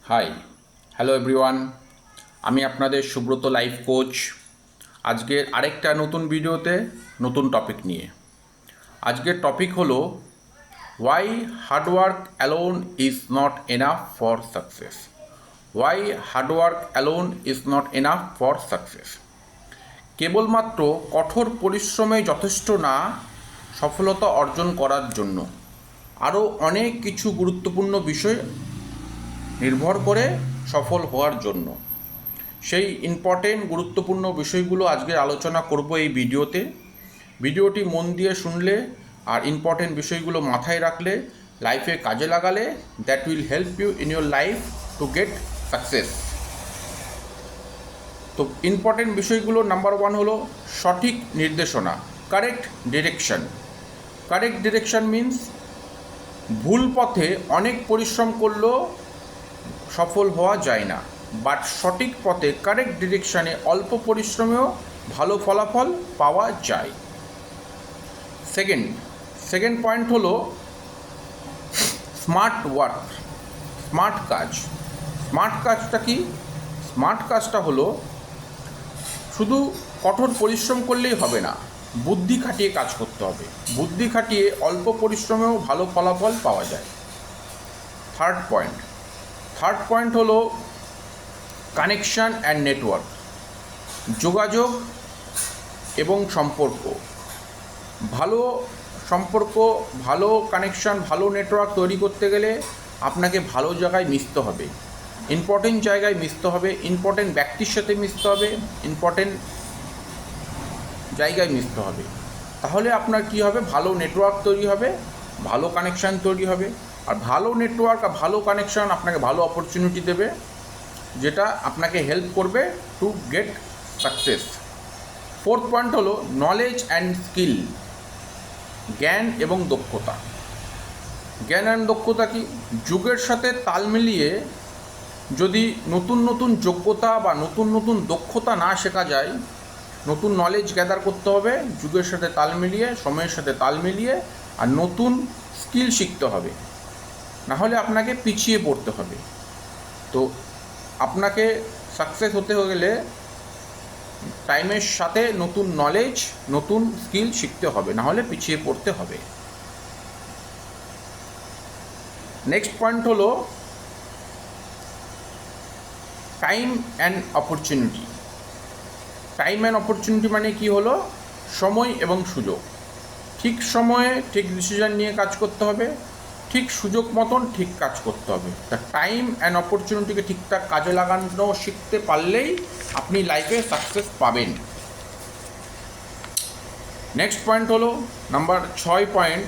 High, hello everyone. আমি আপনাদের Subrata life coach. আজকের আরেকটা নতুন ভিডিওতে নতুন টপিক নিয়ে। আজকের টপিক হলো why hard work alone is not enough for success. Why hard work alone is not enough for success. কেবলমাত্র কঠোর পরিশ্রমে যথেষ্ট না সফলতা অর্জন করার জন্য। আরও অনেক কিছু গুরুত্বপূর্ণ বিষয় নির্ভর করে সফল হওয়ার জন্য। সেই ইম্পর্টেন্ট গুরুত্বপূর্ণ বিষয়গুলো আজকে আলোচনা করব এই ভিডিওতে। ভিডিওটি মন দিয়ে শুনলে আর ইম্পর্টেন্ট বিষয়গুলো মাথায় রাখলে, লাইফে কাজে লাগালে, that will help you in your life to get success. তো ইম্পর্টেন্ট বিষয়গুলো নাম্বার 1 হলো সঠিক নির্দেশনা, correct direction. Correct direction means ভুল পথে অনেক পরিশ্রম করলেও সফল হওয়া যায় না, বাট সঠিক পথে কারেক্ট ডিরেকশানে অল্প পরিশ্রমেও ভালো ফলাফল পাওয়া যায়। সেকেন্ড পয়েন্ট হলো স্মার্ট ওয়ার্ক, স্মার্ট কাজ। স্মার্ট কাজটা কি? স্মার্ট কাজটা হলো শুধু কঠোর পরিশ্রম করলেই হবে না, বুদ্ধি খাটিয়ে কাজ করতে হবে। বুদ্ধি খাটিয়ে অল্প পরিশ্রমেও ভালো ফলাফল পাওয়া যায়। থার্ড পয়েন্ট হলো কানেকশান অ্যান্ড নেটওয়ার্ক, যোগাযোগ এবং সম্পর্ক। ভালো সম্পর্ক, ভালো কানেকশান, ভালো নেটওয়ার্ক তৈরি করতে গেলে আপনাকে ভালো জায়গায় মিশতে হবে, ইম্পর্টেন্ট জায়গায় মিশতে হবে, ইম্পর্টেন্ট ব্যক্তির সাথে মিশতে হবে, ইম্পর্টেন্ট জায়গায় মিশতে হবে। তাহলে আপনার কি হবে? ভালো নেটওয়ার্ক তৈরি হবে, ভালো কানেকশান তৈরি হবে। আর ভালো নেটওয়ার্ক আর ভালো কানেকশান আপনাকে ভালো অপরচুনিটি দেবে, যেটা আপনাকে হেল্প করবে two get success. Fourth point হলো নলেজ অ্যান্ড স্কিল, জ্ঞান এবং দক্ষতা। জ্ঞান অ্যান্ড দক্ষতা কি? যুগের সাথে তাল মিলিয়ে যদি নতুন নতুন যোগ্যতা বা নতুন নতুন দক্ষতা না শেখা যায়, নতুন নলেজ গ্যাদার করতে হবে যুগের সাথে তাল মিলিয়ে, সময়ের সাথে তাল মিলিয়ে, আর নতুন স্কিল শিখতে হবে, না হলে আপনাকে পিছিয়ে পড়তে হবে। তো আপনাকে সাকসেস হতে গেলে টাইমের সাথে নতুন নলেজ, নতুন স্কিল শিখতে হবে, না হলে পিছিয়ে পড়তে হবে। নেক্সট পয়েন্ট হলো time and opportunity. Time and opportunity মানে কি হলো? সময় এবং সুযোগ। ঠিক সময়ে ঠিক ডিসিশন নিয়ে কাজ করতে হবে, ঠিক সুযোগ মতন ঠিক কাজ করতে হবে। তা টাইম অ্যান্ড অপরচুনিটিকে ঠিকঠাক কাজে লাগানো শিখতে পারলেই আপনি লাইফে সাকসেস পাবেন। নেক্সট পয়েন্ট হলো নাম্বার 6 পয়েন্ট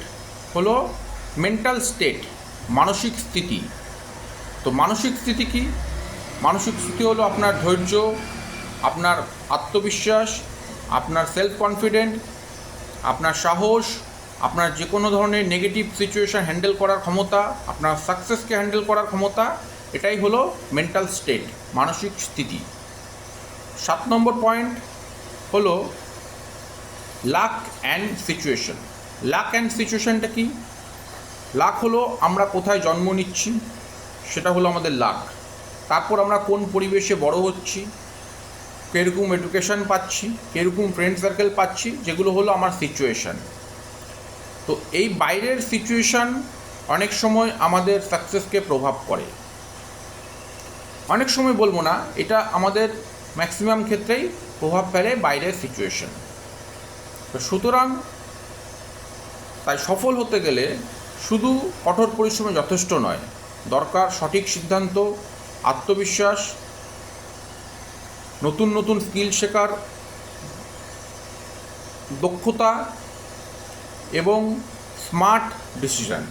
হলো মেন্টাল স্টেট, মানসিক স্থিতি। তো মানসিক স্থিতি কি? মানসিক স্থিতি হলো আপনার ধৈর্য, আপনার আত্মবিশ্বাস, আপনার সেলফ কনফিডেন্ট, আপনার সাহস, আপনার যে কোনো ধরনের নেগেটিভ সিচুয়েশান হ্যান্ডেল করার ক্ষমতা, আপনার সাকসেসকে হ্যান্ডেল করার ক্ষমতা, এটাই হলো মেন্টাল স্টেট, মানসিক স্থিতি। 7 নম্বর পয়েন্ট হলো luck and situation. Luck and সিচুয়েশানটা কি? লাক হলো আমরা কোথায় জন্ম নিচ্ছি, সেটা হলো আমাদের লাক। তারপর আমরা কোন পরিবেশে বড় হচ্ছি, কীরকম এডুকেশান পাচ্ছি, কীরকম ফ্রেন্ড সার্কেল পাচ্ছি, যেগুলো হলো আমার সিচুয়েশান। তো এই বাইরের সিচুয়েশান অনেক সময় আমাদের সাকসেসকে প্রভাব করে, অনেক সময় বলবো না, এটা আমাদের ম্যাক্সিমাম ক্ষেত্রেই প্রভাব ফেলে বাইরের সিচুয়েশান। তো সুতরাং তাই সফল হতে গেলে শুধু কঠোর পরিশ্রমে যথেষ্ট নয়, দরকার সঠিক সিদ্ধান্ত, আত্মবিশ্বাস, নতুন নতুন স্কিল শেখার দক্ষতা এবং smart decision.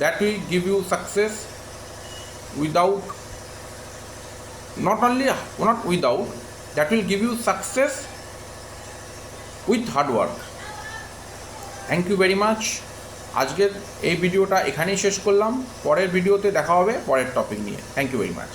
That will give you success without, not without, that will give you success with hard work. Thank you very much. আজকের এই ভিডিওটা এখানেই শেষ করলাম। পরের ভিডিওতে দেখা হবে পরের টপিক নিয়ে। Thank you very much.